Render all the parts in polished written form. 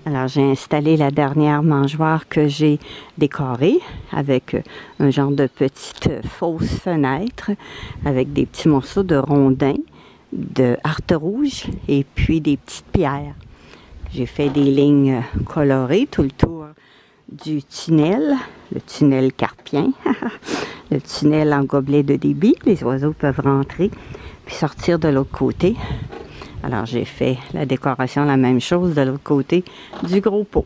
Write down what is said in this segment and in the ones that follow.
Alors, j'ai installé la dernière mangeoire que j'ai décorée avec un genre de petite fausse fenêtre avec des petits morceaux de rondins, de harpe rouge et puis des petites pierres. J'ai fait des lignes colorées tout le tour du tunnel, le tunnel carpien, le tunnel en gobelet de débit. Les oiseaux peuvent rentrer puis sortir de l'autre côté. Alors, j'ai fait la décoration, la même chose de l'autre côté du gros pot.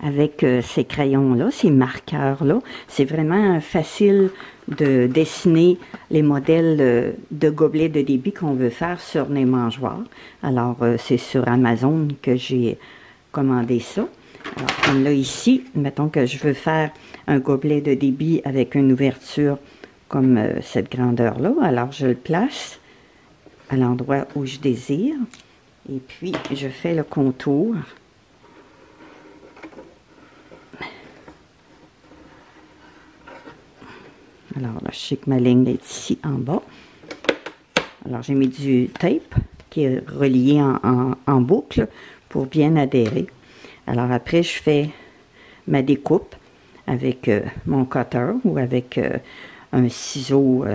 Avec ces crayons-là, ces marqueurs-là, c'est vraiment facile de dessiner les modèles de gobelets de débit qu'on veut faire sur les mangeoires. Alors, c'est sur Amazon que j'ai commandé ça. Alors, comme là, ici, mettons que je veux faire un gobelet de débit avec une ouverture comme cette grandeur-là. Alors, je le place à l'endroit où je désire. Et puis, je fais le contour. Alors là, je sais que ma ligne est ici en bas. Alors, j'ai mis du tape qui est relié en boucle pour bien adhérer. Alors, après, je fais ma découpe avec mon cutter ou avec un ciseau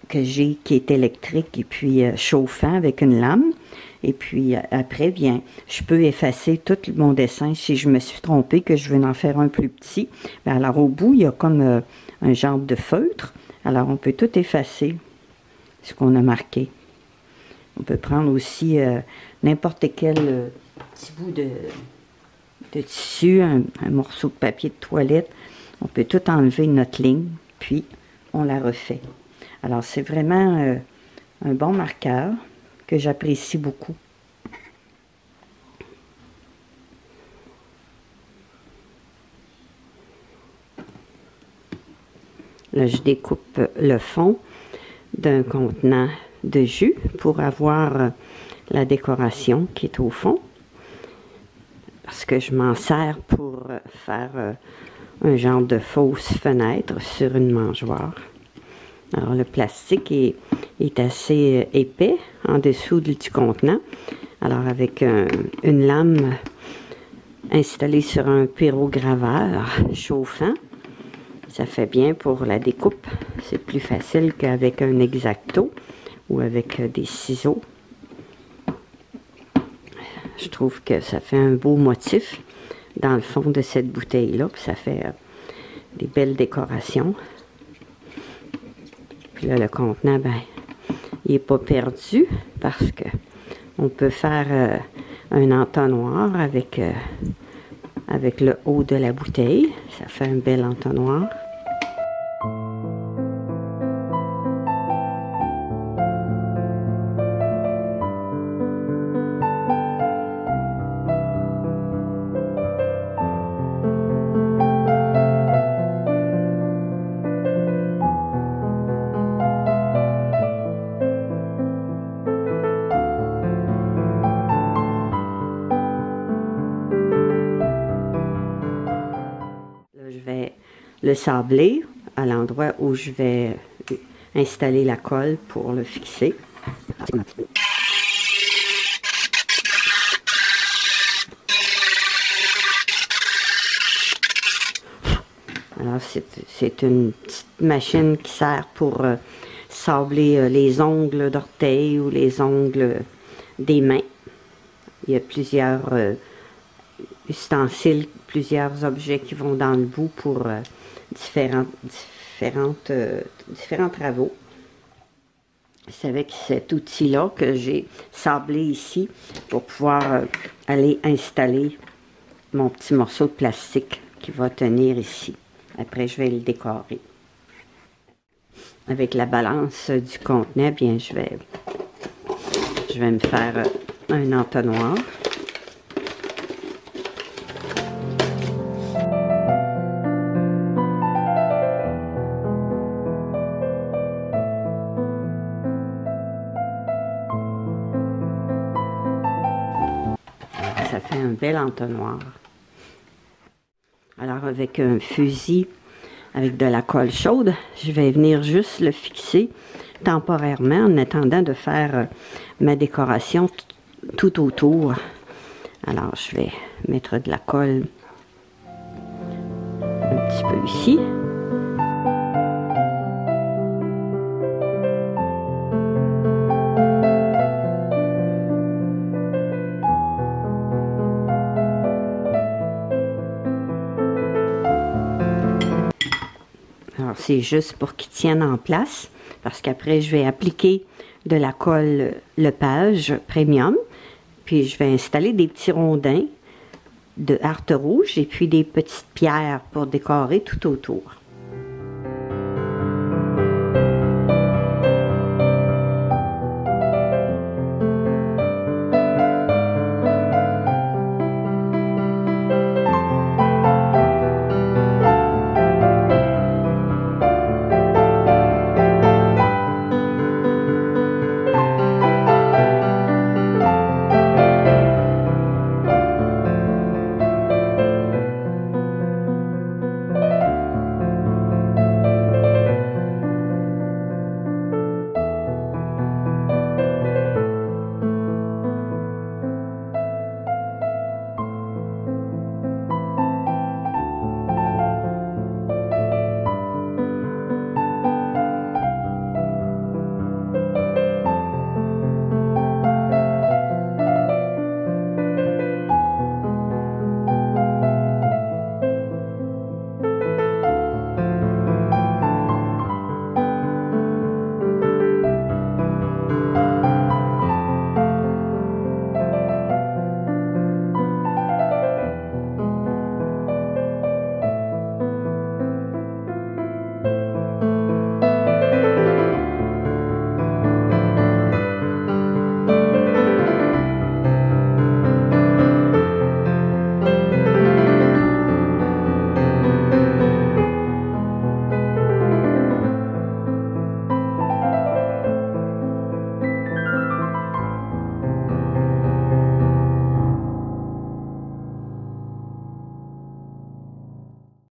que j'ai qui est électrique et puis chauffant avec une lame. Et puis après, bien, je peux effacer tout mon dessin si je me suis trompée, que je veux en faire un plus petit. Bien, alors au bout, il y a comme un genre de feutre. Alors on peut tout effacer ce qu'on a marqué. On peut prendre aussi n'importe quel petit bout de tissu, un morceau de papier de toilette. On peut tout enlever notre ligne, puis on la refait. Alors, c'est vraiment un bon marqueur que j'apprécie beaucoup. Là, je découpe le fond d'un contenant de jus pour avoir la décoration qui est au fond. Parce que je m'en sers pour faire un genre de fausse fenêtre sur une mangeoire. Alors, le plastique est assez épais en dessous du contenant. Alors, avec une lame installée sur un pyrograveur chauffant, ça fait bien pour la découpe. C'est plus facile qu'avec un X-Acto ou avec des ciseaux. Je trouve que ça fait un beau motif dans le fond de cette bouteille-là. Puis ça fait des belles décorations. Puis là, le contenant, ben, il n'est pas perdu parce que on peut faire un entonnoir avec le haut de la bouteille. Ça fait un bel entonnoir. Le sabler à l'endroit où je vais installer la colle pour le fixer. Alors c'est une petite machine qui sert pour sabler les ongles d'orteil ou les ongles des mains. Il y a plusieurs ustensiles, plusieurs objets qui vont dans le bout pour différents travaux. C'est avec cet outil-là que j'ai sablé ici pour pouvoir aller installer mon petit morceau de plastique qui va tenir ici. Après, je vais le décorer. Avec la balance du contenant, bien, je vais me faire un entonnoir. fait un bel entonnoir. Alors avec un fusil avec de la colle chaude, je vais venir juste le fixer temporairement en attendant de faire ma décoration tout autour. Alors je vais mettre de la colle un petit peu ici. Alors c'est juste pour qu'il tienne en place, parce qu'après je vais appliquer de la colle Lepage Premium, puis je vais installer des petits rondins de harte rouge et puis des petites pierres pour décorer tout autour.